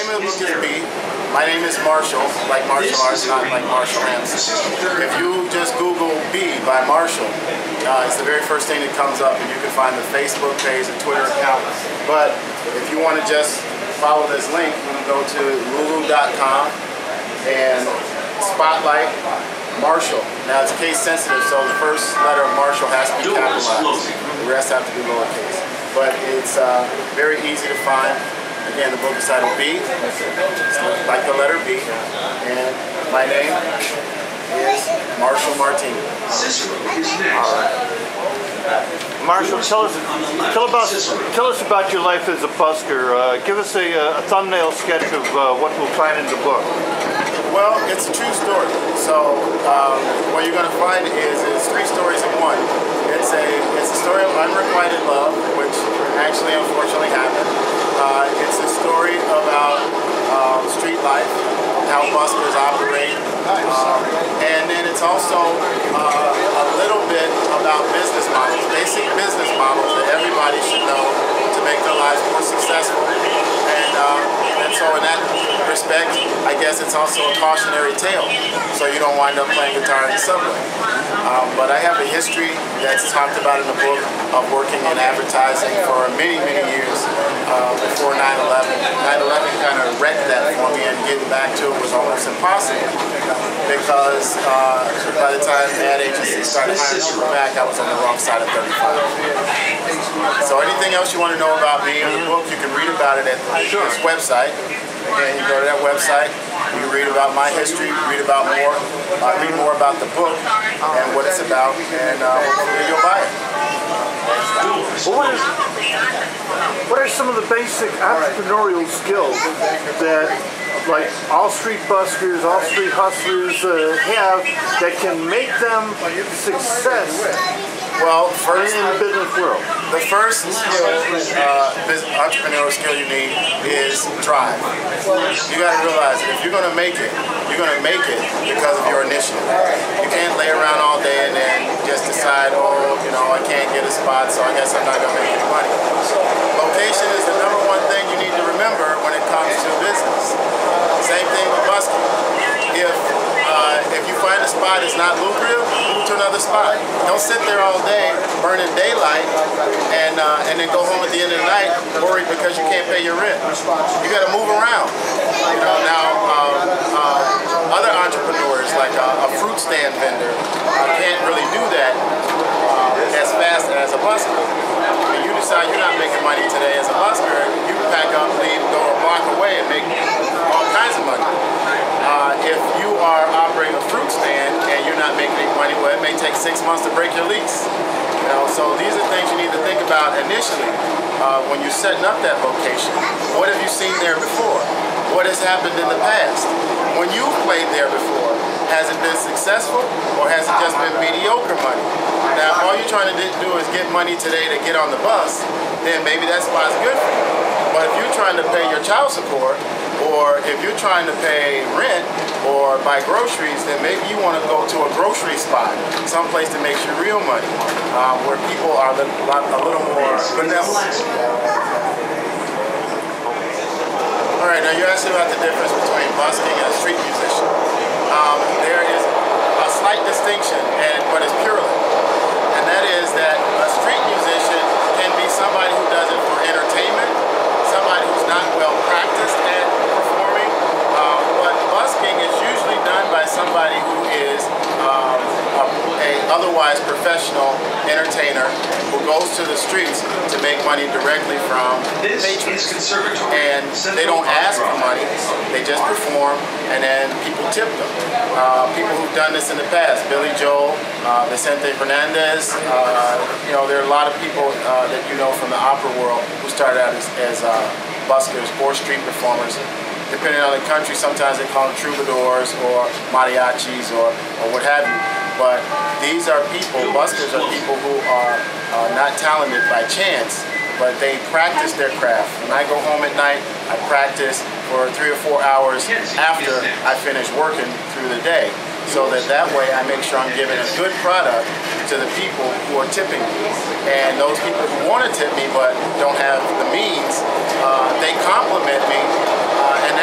name of the book is B. My name is Marshall, like martial arts, not like Marshall Hanson. If you just Google B by Marshall, it's the very first thing that comes up, and you can find the Facebook page and Twitter account. But if you want to just follow this link, you can go to lulu.com and spotlight Marshall. Now it's case sensitive, so the first letter of Marshall has to be capitalized. The rest have to be lowercase. But it's very easy to find. Again, the book is titled B, like the letter B, and my name is Marshall Martinez. All right. Marshall, tell us about your life as a busker. Give us a thumbnail sketch of what we'll find in the book. Well, it's a true story. So what you're going to find is three stories in one. It's a story of unrequited love, which actually unfortunately happened. It's a story about street life, how buskers operate, and then it's also a little bit about business models, basic business models that everybody should know to make their lives more successful. And so in that respect, I guess it's also a cautionary tale, so you don't wind up playing guitar in the subway. But I have a history that's talked about in the book of working in advertising for many, many years before 9/11. 9/11 kind of wrecked that for me, and getting back to it was almost impossible because by the time ad agencies started hiring people back, I was on the wrong side of 35. So anything else you want to know about me in the book, you can read about it at this website. Again, you go to that website, you read about my history, read more about the book and what it's about, and hopefully you'll buy it. Well, what are some of the basic entrepreneurial skills that, like, all street buskers, all street hustlers have that can make them success? Well, first, in the business world, the first skill, entrepreneurial skill you need is drive. You got to realize that if you're going to make it, you're going to make it because of your initiative. You can't lay around all day and then just decide, oh, you know, I can't get a spot, so I guess I'm not going to make any money. Location is the number one thing you need to remember when it comes to business. Same thing with busking. If you find a spot that's not lucrative, move to another spot. Don't sit there all day burning daylight and then go home at the end of the night worried because you can't pay your rent. You got to move around. You know, now other entrepreneurs like a fruit stand vendor can't really do that as fast as a busker. When you decide you're not making money today as a busker, you can pack up, leave, go a block away and make all kinds of money. If you are operating a fruit stand and you're not making any money, well, it may take 6 months to break your lease. You know, so these are things you need to think about initially when you're setting up that location. What have you seen there before? What has happened in the past? When you've played there before, has it been successful or has it just been mediocre money? Now, if all you're trying to do is get money today to get on the bus, then maybe that spot's good for you. But if you're trying to pay your child support, or if you're trying to pay rent or buy groceries, then maybe you want to go to a grocery spot, someplace that makes you real money, where people are a little more benevolent. All right, now you're asking about the difference between busking and a street musician. There is a slight distinction, but it's purely, and that is that a street musician can be somebody who does it for entertainment, somebody who's not well practiced at performing, but busking is usually done by somebody who is a otherwise professional entertainer who goes to the streets to make money directly from patrons. And they don't ask for money, they just perform, and then people tip them. People who've done this in the past, Billy Joel, Vicente Fernandez, you know, there are a lot of people that you know from the opera world who started out as buskers or street performers. Depending on the country, sometimes they call them troubadours or mariachis or what have you. But these are people, buskers are people who are not talented by chance, but they practice their craft. When I go home at night, I practice for 3 or 4 hours after I finish working through the day, so that way I make sure I'm giving a good product to the people who are tipping me. And those people who want to tip me but don't have the means, they compliment me, and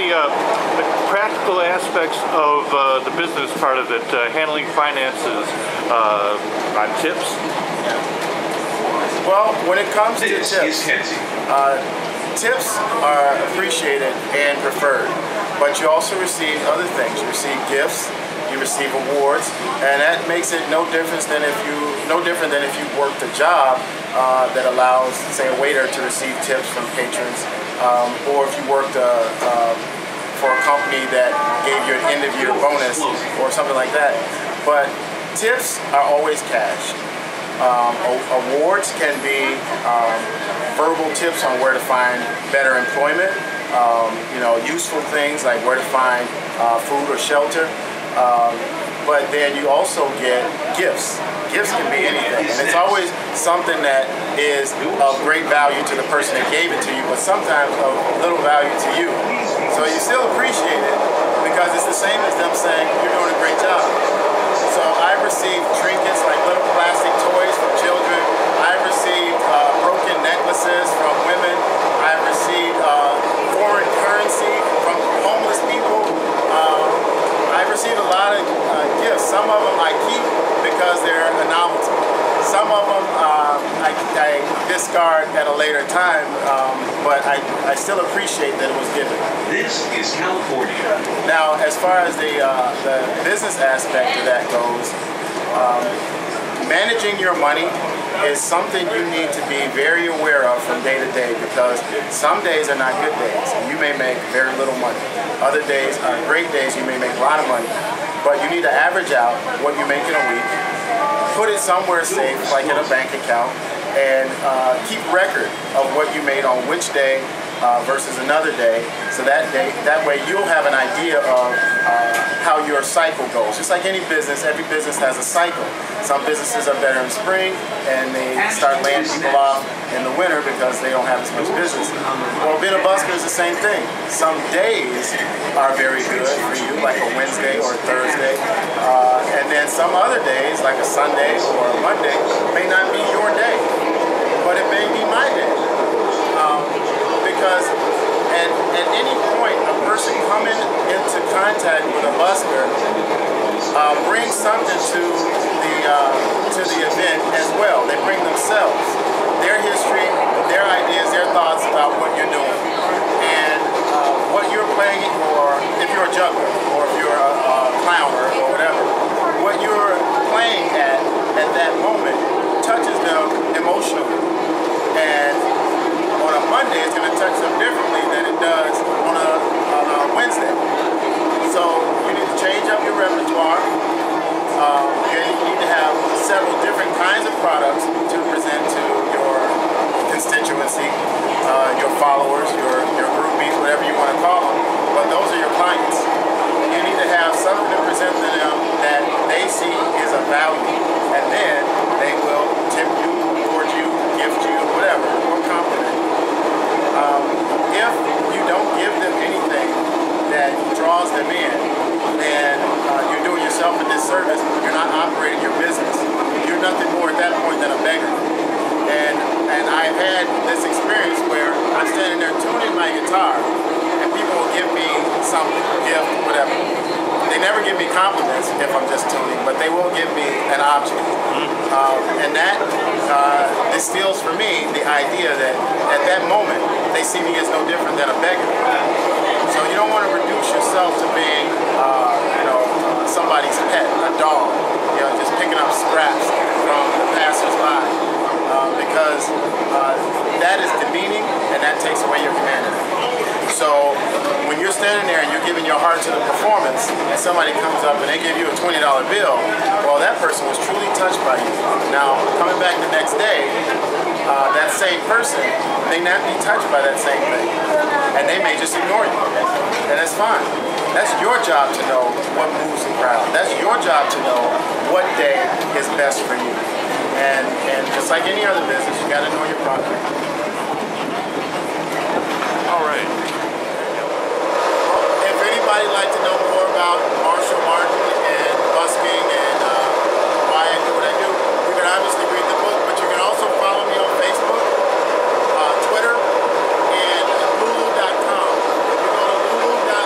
the practical aspects of the business part of it, handling finances on tips? Well, when it comes to tips, tips are appreciated and preferred, but you also receive other things. You receive gifts, you receive awards, and that makes it no different than if you worked a job that allows, say, a waiter to receive tips from patrons, or if you worked for a company that gave you an end-of-year bonus or something like that. But tips are always cash. Awards can be verbal tips on where to find better employment, useful things like where to find food or shelter. But then you also get gifts. Gifts can be anything, and it's always something that is of great value to the person that gave it to you, but sometimes of little value to you. So you still appreciate it because it's the same as them saying you're doing a great job. So I've received trinkets like little plastic toys from children. I've received broken necklaces from women. I've received foreign currency from homeless people. I've received a lot of gifts. Some of them I keep because they're a novelty. Some of them I discard at a later time, but I still appreciate that it was given. This is California. Now, as far as the business aspect of that goes, managing your money is something you need to be very aware of from day to day, because some days are not good days and you may make very little money. Other days are great days, you may make a lot of money, but you need to average out what you make in a week, put it somewhere safe like in a bank account, and keep record of what you made on which day versus another day, so that way you'll have an idea of how your cycle goes. Just like any business, every business has a cycle. Some businesses are better in spring and they start laying people off in the winter because they don't have as much business. Well, being a busker is the same thing. Some days are very good for you, like a Wednesday or a Thursday, and then some other days, like a Sunday or a Monday, may not be your day, but it may be my day. Because at any point, a person coming into contact with a busker brings something to the event as well. They bring themselves, their history, their ideas, their thoughts about what you're doing, and what you're playing, or if you're a juggler, or if you're a clowner, or whatever, what you're playing at that moment touches them emotionally. And on a Monday, it's going to touch them differently than it does on a Wednesday. So you need to change up your repertoire. You need to have several different kinds of products to present to your constituency, your followers, your groupies, whatever you want to call them. But those are your clients. You need to have something to present to them that they see is of value, and then they will tip you, reward you, gift you, whatever, or compliment. If you don't give them anything that draws them in, then you're doing yourself a disservice. You're not operating your business. You're nothing more at that point than a beggar. And I've had this experience where I'm standing there tuning my guitar, and people will give me something, gift, whatever. They never give me compliments if I'm just tuning, but they will give me an object. And that distills for me the idea that at that moment, they see me as no different than a beggar. So you don't want to reduce yourself to being, somebody's pet, a dog, just picking up scraps from the passers-by, because that is demeaning and that takes away your humanity. So when you're standing there and you're giving your heart to the performance, and somebody comes up and they give you a $20 bill, well, that person was truly touched by you. Now, coming back the next day, that same person may not be touched by that same thing, and they may just ignore you, and that's fine. That's your job to know what moves the crowd. That's your job to know what day is best for you. And just like any other business, you got to know your product. All right. If anybody'd like to know more about Marshall Martin and busking and why I do what I do, you can obviously read the book, but you can also follow me on Facebook, Twitter, and Lulu.com. If you go to Lulu.com,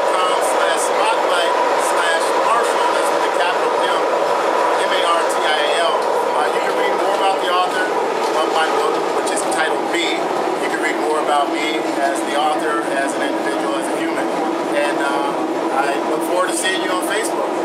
more about me as the author, as an individual, as a human. And I look forward to seeing you on Facebook.